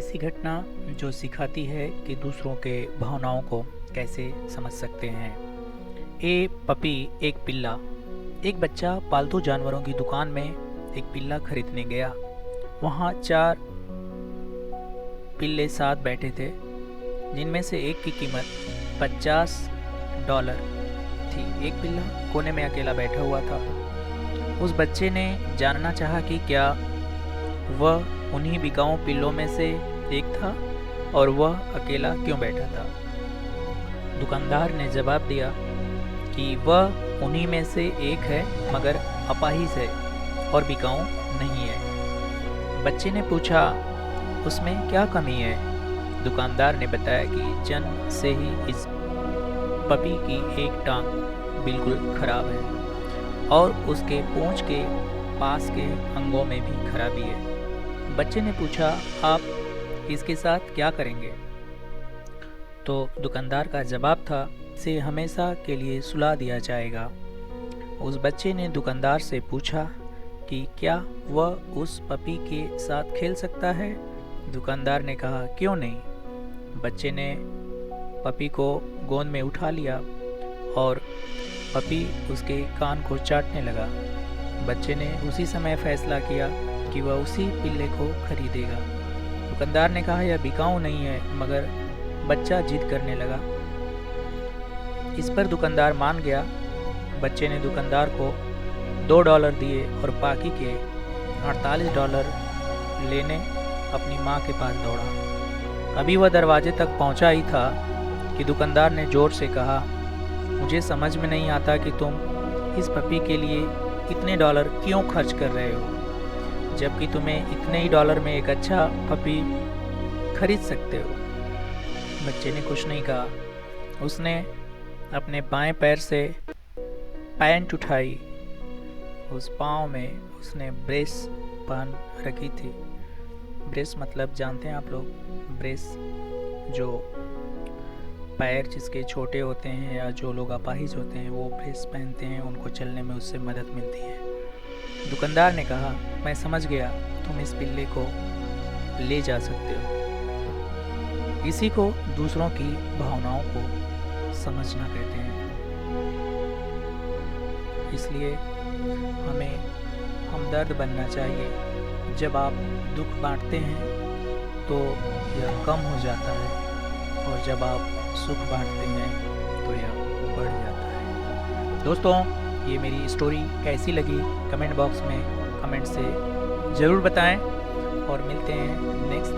ऐसी घटना जो सिखाती है कि दूसरों के भावनाओं को कैसे समझ सकते हैं। ए पपी एक पिल्ला। एक बच्चा पालतू जानवरों की दुकान में एक पिल्ला खरीदने गया। वहाँ 4 पिल्ले साथ बैठे थे, जिनमें से एक की कीमत $50 थी। एक पिल्ला कोने में अकेला बैठा हुआ था। उस बच्चे ने जानना चाहा कि क्या वह उन्हीं बिकाऊ पिल्लों में से एक था और वह अकेला क्यों बैठा था। दुकानदार ने जवाब दिया कि वह उन्हीं में से एक है, मगर अपाहिज है और बिकाऊ नहीं है। बच्चे ने पूछा, उसमें क्या कमी है? दुकानदार ने बताया कि जन्म से ही इस पपी की एक टांग बिल्कुल खराब है और उसके पूंछ के पास के अंगों में भी खराबी है। बच्चे ने पूछा, आप इसके साथ क्या करेंगे? तो दुकानदार का जवाब था, इसे हमेशा के लिए सुला दिया जाएगा। उस बच्चे ने दुकानदार से पूछा कि क्या वह उस पपी के साथ खेल सकता है? दुकानदार ने कहा, क्यों नहीं। बच्चे ने पपी को गोद में उठा लिया और पपी उसके कान को चाटने लगा। बच्चे ने उसी समय फैसला किया कि वह उसी पिल्ले को खरीदेगा। दुकानदार ने कहा, यह बिकाऊ नहीं है, मगर बच्चा जिद करने लगा। इस पर दुकानदार मान गया। बच्चे ने दुकानदार को $2 दिए और बाकी के $48 लेने अपनी माँ के पास दौड़ा। अभी वह दरवाजे तक पहुँचा ही था कि दुकानदार ने जोर से कहा, मुझे समझ में नहीं आता कि तुम इस पपी के लिए इतने डॉलर क्यों खर्च कर रहे हो, जबकि तुम्हें इतने ही डॉलर में एक अच्छा पपी खरीद सकते हो। बच्चे ने कुछ नहीं कहा। उसने अपने बाएं पैर से पैंट उठाई। उस पाँव में उसने ब्रेस पहन रखी थी। ब्रेस मतलब जानते हैं आप लोग, ब्रेस जो पैर जिसके छोटे होते हैं या जो लोग अपाहिज होते हैं वो ब्रेस पहनते हैं, उनको चलने में उससे मदद मिलती है। दुकानदार ने कहा, मैं समझ गया, तुम इस पिल्ले को ले जा सकते हो। इसी को दूसरों की भावनाओं को समझना कहते हैं। इसलिए हमें हमदर्द बनना चाहिए। जब आप दुख बांटते हैं तो यह कम हो जाता है और जब आप सुख बांटते हैं तो यह बढ़ जाता है। दोस्तों, ये मेरी स्टोरी कैसी लगी कमेंट बॉक्स में कमेंट से ज़रूर बताएं और मिलते हैं नेक्स्ट